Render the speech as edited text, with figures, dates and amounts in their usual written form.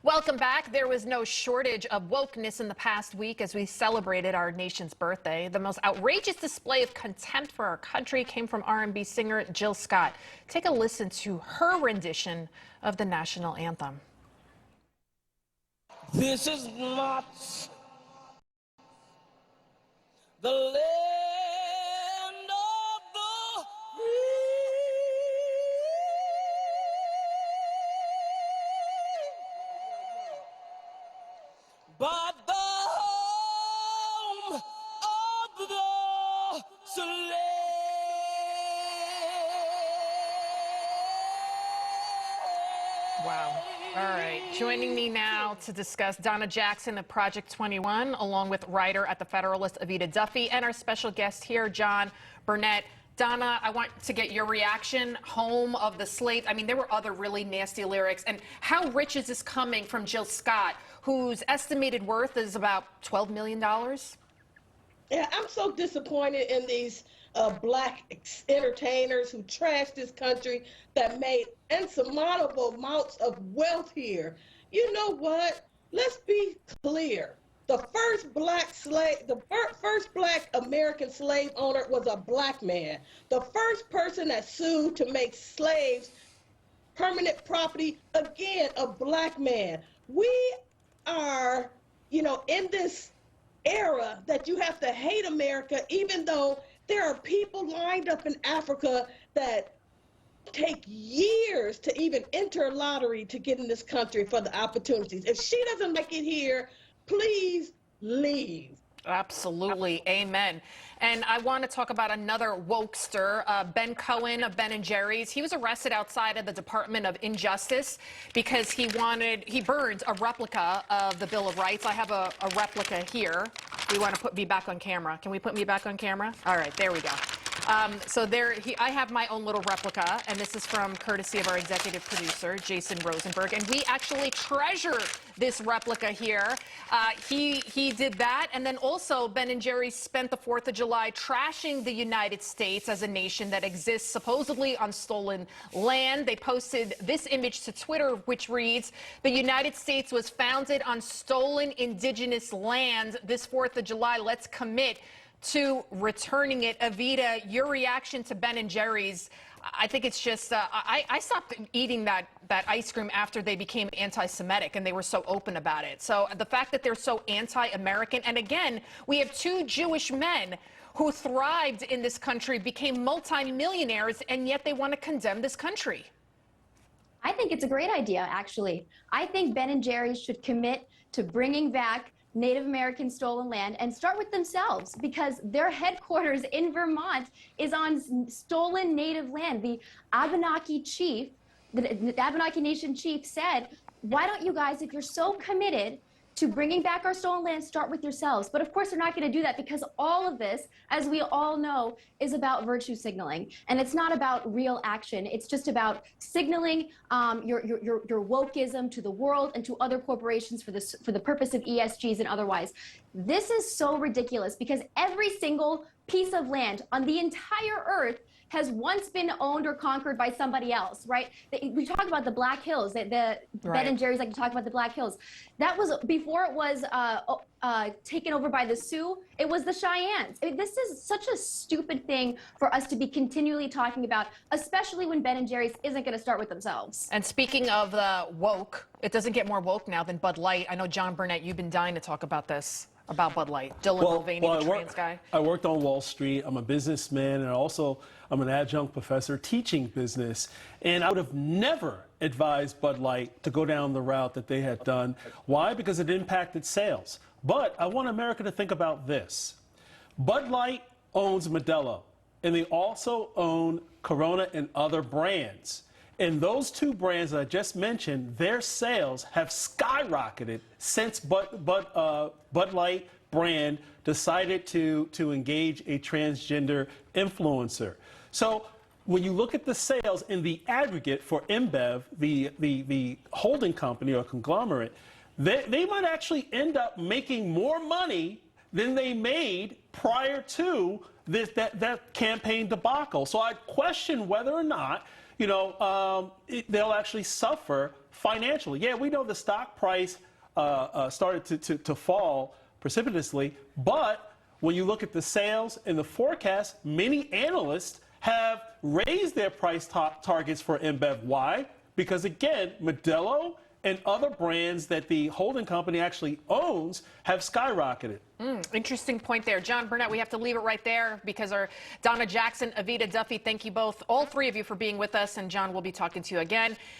Welcome back. There was no shortage of wokeness in the past week as we celebrated our nation's birthday. The most outrageous display of contempt for our country came from R&B singer Jill Scott. Take a listen to her rendition of the national anthem. This is not the land of the free, but the home of the slave. Wow. All right. Joining me now to discuss Donna Jackson of Project 21, along with writer at The Federalist, Avita Duffy, and our special guest here, John Burnett. Donna, I want to get your reaction. Home of the slave. I mean, there were other really nasty lyrics. And how rich is this coming from Jill Scott, whose estimated worth is about $12 million? Yeah, I'm so disappointed in these black entertainers who trashed this country that made insurmountable amounts of wealth here. You know what? Let's be clear. The first black American slave owner was a black man. The first person that sued to make slaves permanent property, again, a black man. We are, in this era that you have to hate America, even though there are people lined up in Africa that take years to even enter a lottery to get in this country for the opportunities. If she doesn't make it here, please leave. Absolutely. Amen. And I want to talk about another wokester, Ben Cohen of Ben & Jerry's. He was arrested outside of the Department of Injustice because he burned a replica of the Bill of Rights. I have a replica here. We want to put me back on camera. Can we put me back on camera? All right, there we go. So I have my own little replica, and this is from courtesy of our executive producer, Jason Rosenberg, and we actually treasure this replica here. He did that, and then also Ben & Jerry's spent the 4th of July trashing the United States as a nation that exists supposedly on stolen land. They posted this image to Twitter, which reads, "The United States was founded on stolen indigenous land. This 4th of July, let's commit to returning it." Avita, your reaction to Ben & Jerry's, I think it's just, I stopped eating that ice cream after they became anti-Semitic and they were so open about it. So the fact that they're so anti-American, and again, we have two Jewish men who thrived in this country, became multimillionaires, and yet they want to condemn this country. I think it's a great idea, actually. I think Ben & Jerry's should commit to bringing back Native American stolen land and start with themselves, because their headquarters in Vermont is on stolen Native land. The Abenaki chief, the Abenaki Nation chief said, why don't you guys, if you're so committed to bringing back our stolen land, start with yourselves. But of course, they're not going to do that, because all of this, as we all know, is about virtue signaling. And it's not about real action. It's just about signaling your wokeism to the world and to other corporations for the purpose of ESGs and otherwise. This is so ridiculous, because every single piece of land on the entire earth has once been owned or conquered by somebody else, right? We talk about the Black Hills. Right. Ben & Jerry's like to talk about the Black Hills. That was before it was taken over by the Sioux. It was the Cheyennes. I mean, this is such a stupid thing for us to be continually talking about, especially when Ben & Jerry's isn't going to start with themselves. And speaking of the woke, it doesnn't get more woke now than Bud Light. I know, John Burnett, you've been dying to talk about this. About Bud Light. Dylan Mulvaney, the trans guy. I worked on Wall Street. I'm a businessman, and also I'm an adjunct professor teaching business. And I would have never advised Bud Light to go down the route that they had done. Why? Because it impacted sales. But I want America to think about this. Bud Light owns Modelo, and they also own Corona and other brands. And those two brands that I just mentioned, their sales have skyrocketed since Bud Light brand decided to engage a transgender influencer. So when you look at the sales in the aggregate for InBev, the holding company or conglomerate, they might actually end up making more money than they made prior to that campaign debacle. So I question whether or not they'll actually suffer financially. Yeah, we know the stock price started to fall precipitously, but when you look at the sales and the forecast, many analysts have raised their price targets for InBev. Why? Because again, Modelo and other brands that the holding company actually owns have skyrocketed. Interesting point there. John Burnett, we have to leave it right there because our Donna Jackson, Avita Duffy, thank you both, all three of you, for being with us. And John, we'll be talking to you again.